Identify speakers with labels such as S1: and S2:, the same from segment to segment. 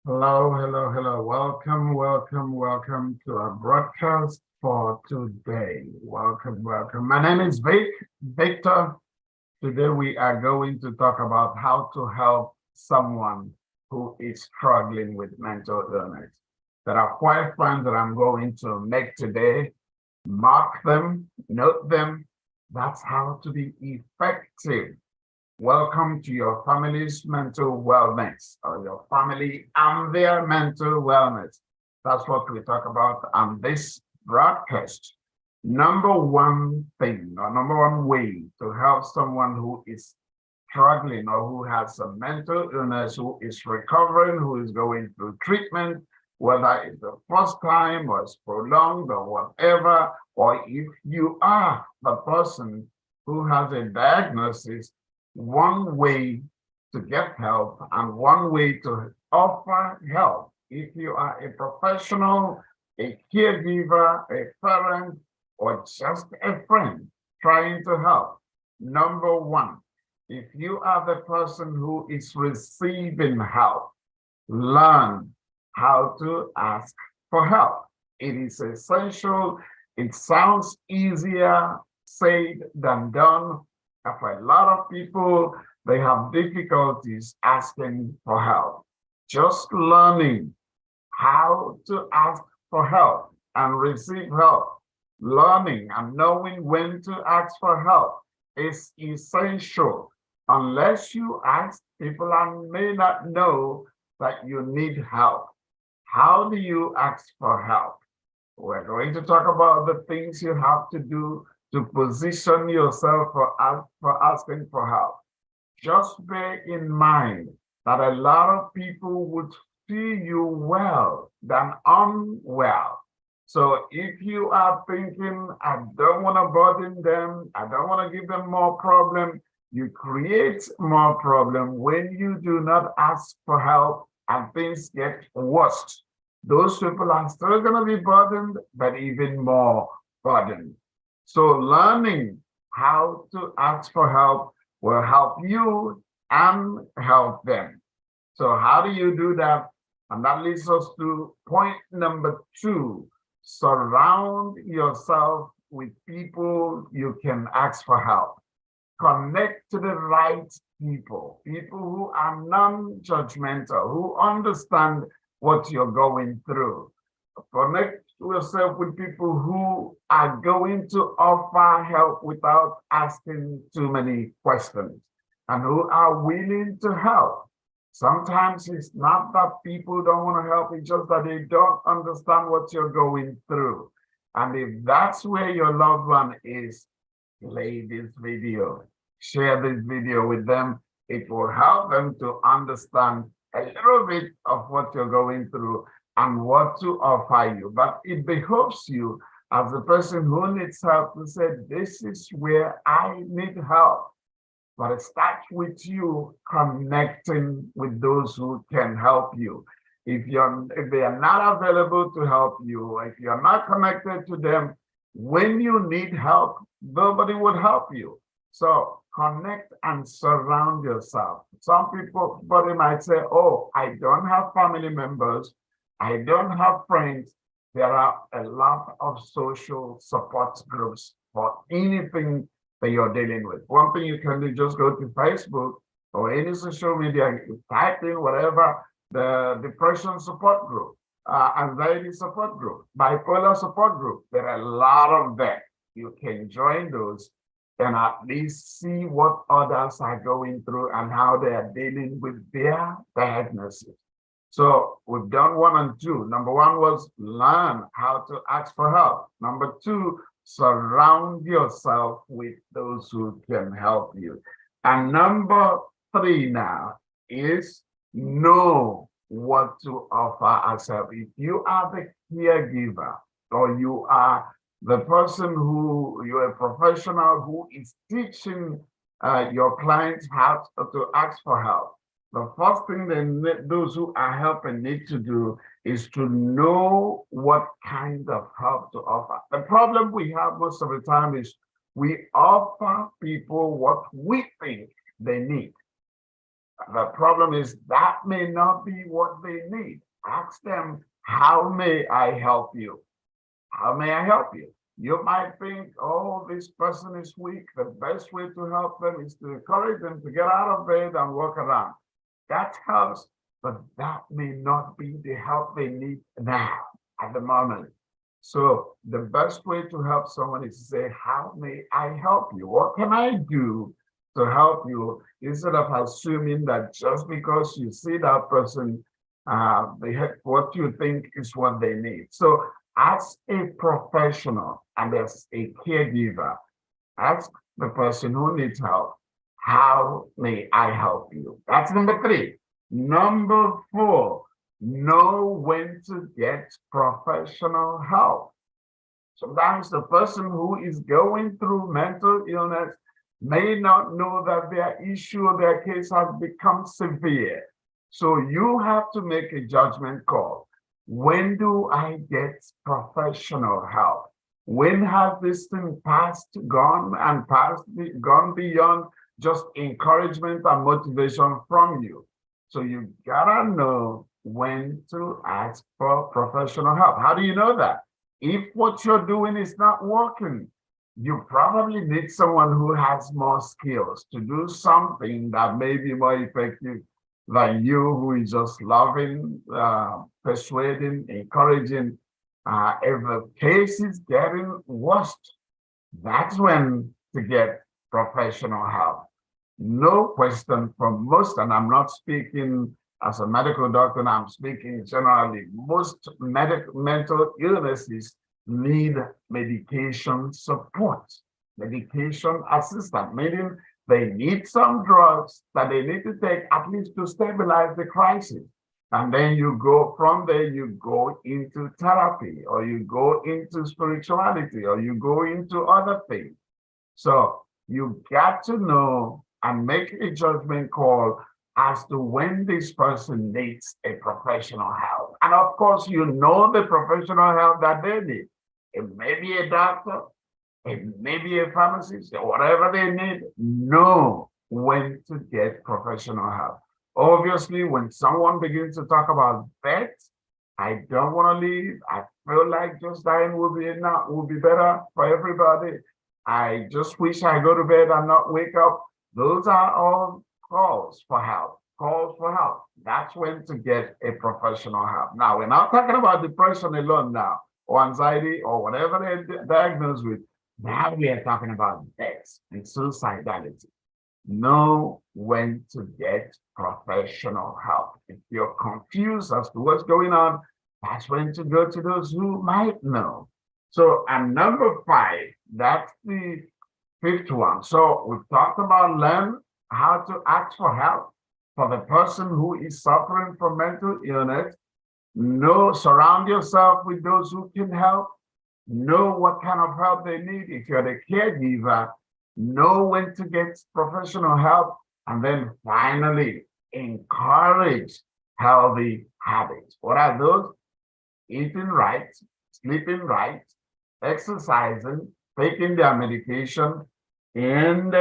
S1: Hello, hello, hello. Welcome, welcome, welcome to our broadcast for today. Welcome, welcome. My name is Victor. Today we are going to talk about how to help someone who is struggling with mental illness. There are 5 points that I'm going to make today. Mark them, note them. That's how to be effective. Welcome to your family's mental wellness, or your family and their mental wellness. That's what we talk about on this broadcast. Number one thing, or number one way to help someone who is struggling or who has a mental illness, who is recovering, who is going through treatment, whether it's the first time or it's prolonged or whatever, or if you are the person who has a diagnosis, one way to get help and one way to offer help. If you are a professional, a caregiver, a parent, or just a friend trying to help, number one, if you are the person who is receiving help, learn how to ask for help. It is essential. It sounds easier said than done. For a lot of people, they have difficulties asking for help. Just learning how to ask for help and receive help, learning and knowing when to ask for help is essential. Unless you ask, people may not know that you need help. How do you ask for help? We're going to talk about the things you have to do to position yourself for asking for help. Just bear in mind that a lot of people would see you well than unwell. So if you are thinking, I don't want to burden them, I don't want to give them more problem, you create more problem when you do not ask for help and things get worse. Those people are still going to be burdened, but even more burdened. So learning how to ask for help will help you and help them. So how do you do that? And that leads us to point number 2. Surround yourself with people you can ask for help. Connect to the right people, people who are non-judgmental, who understand what you're going through. Connect yourself with people who are going to offer help without asking too many questions and who are willing to help. Sometimes it's not that people don't want to help, it's just that they don't understand what you're going through. And if that's where your loved one is, play this video, share this video with them. It will help them to understand a little bit of what you're going through and what to offer you. But it behooves you as the person who needs help to say, this is where I need help. But it starts with you connecting with those who can help you. If they are not available to help you, if you're not connected to them, when you need help, nobody would help you. So connect and surround yourself. Some people, might say, oh, I don't have family members, I don't have friends. There are a lot of social support groups for anything that you're dealing with. One thing you can do, just go to Facebook or any social media, type in whatever, the depression support group, anxiety support group, bipolar support group. There are a lot of them. You can join those and at least see what others are going through and how they are dealing with their diagnosis. So we've done 1 and 2. Number 1 was learn how to ask for help. Number 2, surround yourself with those who can help you. And number 3 now is know what to offer as help. If you are the caregiver or you are the person who you're a professional who is teaching your clients how to ask for help, the first thing those who are helping need to do is to know what kind of help to offer. The problem we have most of the time is we offer people what we think they need. The problem is that may not be what they need. Ask them, how may I help you? How may I help you? You might think, oh, this person is weak. The best way to help them is to encourage them to get out of bed and walk around. That helps, but that may not be the help they need now, at the moment. So the best way to help someone is to say, how may I help you? What can I do to help you? Instead of assuming that just because you see that person, what you think is what they need. So as a professional and as a caregiver, ask the person who needs help, how may I help you? That's number 3. Number 4, know when to get professional help. Sometimes the person who is going through mental illness may not know that their issue or their case has become severe. So you have to make a judgment call. When do I get professional help? When has this thing gone beyond just encouragement and motivation from you? So you gotta know when to ask for professional help. How do you know that? If what you're doing is not working, you probably need someone who has more skills to do something that may be more effective than you, who is just loving, persuading, encouraging. If the case is getting worse, that's when to get professional help. No question, for most, and I'm not speaking as a medical doctor, I'm speaking generally, most mental illnesses need medication support, medication assistance, meaning they need some drugs that they need to take at least to stabilize the crisis. And then you go from there, you go into therapy, or you go into spirituality, or you go into other things. So you got to know and make a judgment call as to when this person needs a professional help. And of course, you know the professional help that they need. It may be a doctor, it may be a pharmacist, or whatever they need. Know when to get professional help. Obviously, when someone begins to talk about death, I don't want to leave. I feel like just dying will be better for everybody. I just wish I go to bed and not wake up. Those are all calls for help. Calls for help. That's when to get a professional help. Now, we're not talking about depression alone now, or anxiety, or whatever they're diagnosed with. Now we are talking about death and suicidality. Know when to get professional help. If you're confused as to what's going on, that's when to go to those who might know. So, and number 5, that's the 5th one. So we've talked about learn how to ask for help for the person who is suffering from mental illness. Know, surround yourself with those who can help. Know what kind of help they need. If you're the caregiver, know when to get professional help. And then finally, encourage healthy habits. What are those? Eating right, sleeping right, exercising, taking their medication, and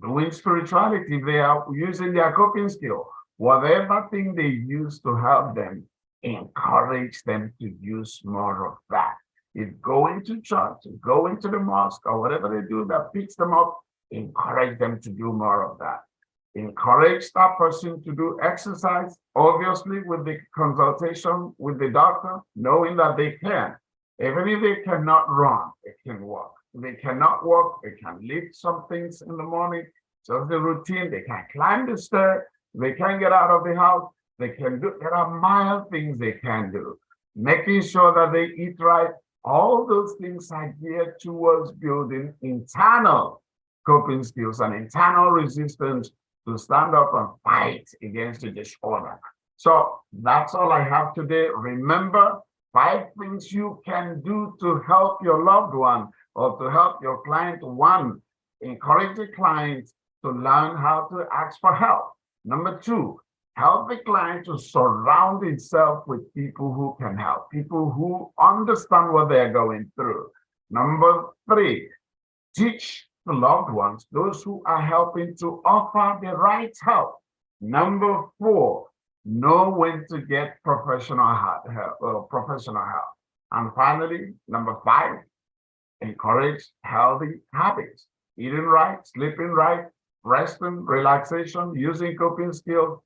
S1: doing spirituality. If they are using their coping skill, whatever thing they use to help them, encourage them to use more of that. If going to church, going to the mosque, or whatever they do that picks them up, encourage them to do more of that. Encourage that person to do exercise, obviously with the consultation with the doctor, knowing that they can. Even if they cannot run, they can walk. If they cannot walk, they can lift some things in the morning, just the routine. They can climb the stair. They can get out of the house. They can do, there are mild things they can do. Making sure that they eat right. All those things are geared towards building internal coping skills and internal resistance to stand up and fight against the disorder. So that's all I have today. Remember, 5 things you can do to help your loved one or to help your client. 1, encourage the client to learn how to ask for help. Number 2, help the client to surround itself with people who can help, people who understand what they're going through. Number 3, teach to loved ones, those who are helping to offer the right help. Number 4, know when to get professional help. And finally, number 5, encourage healthy habits, eating right, sleeping right, resting, relaxation, using coping skills,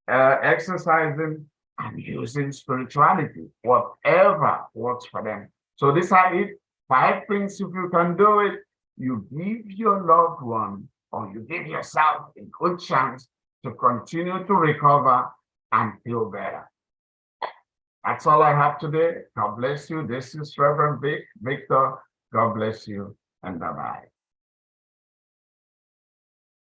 S1: exercising, and using spirituality, whatever works for them. So these are it. 5 things, if you can do it, you give your loved one or you give yourself a good chance to continue to recover and feel better. That's all I have today. God bless you. This is Reverend Victor. God bless you and bye-bye.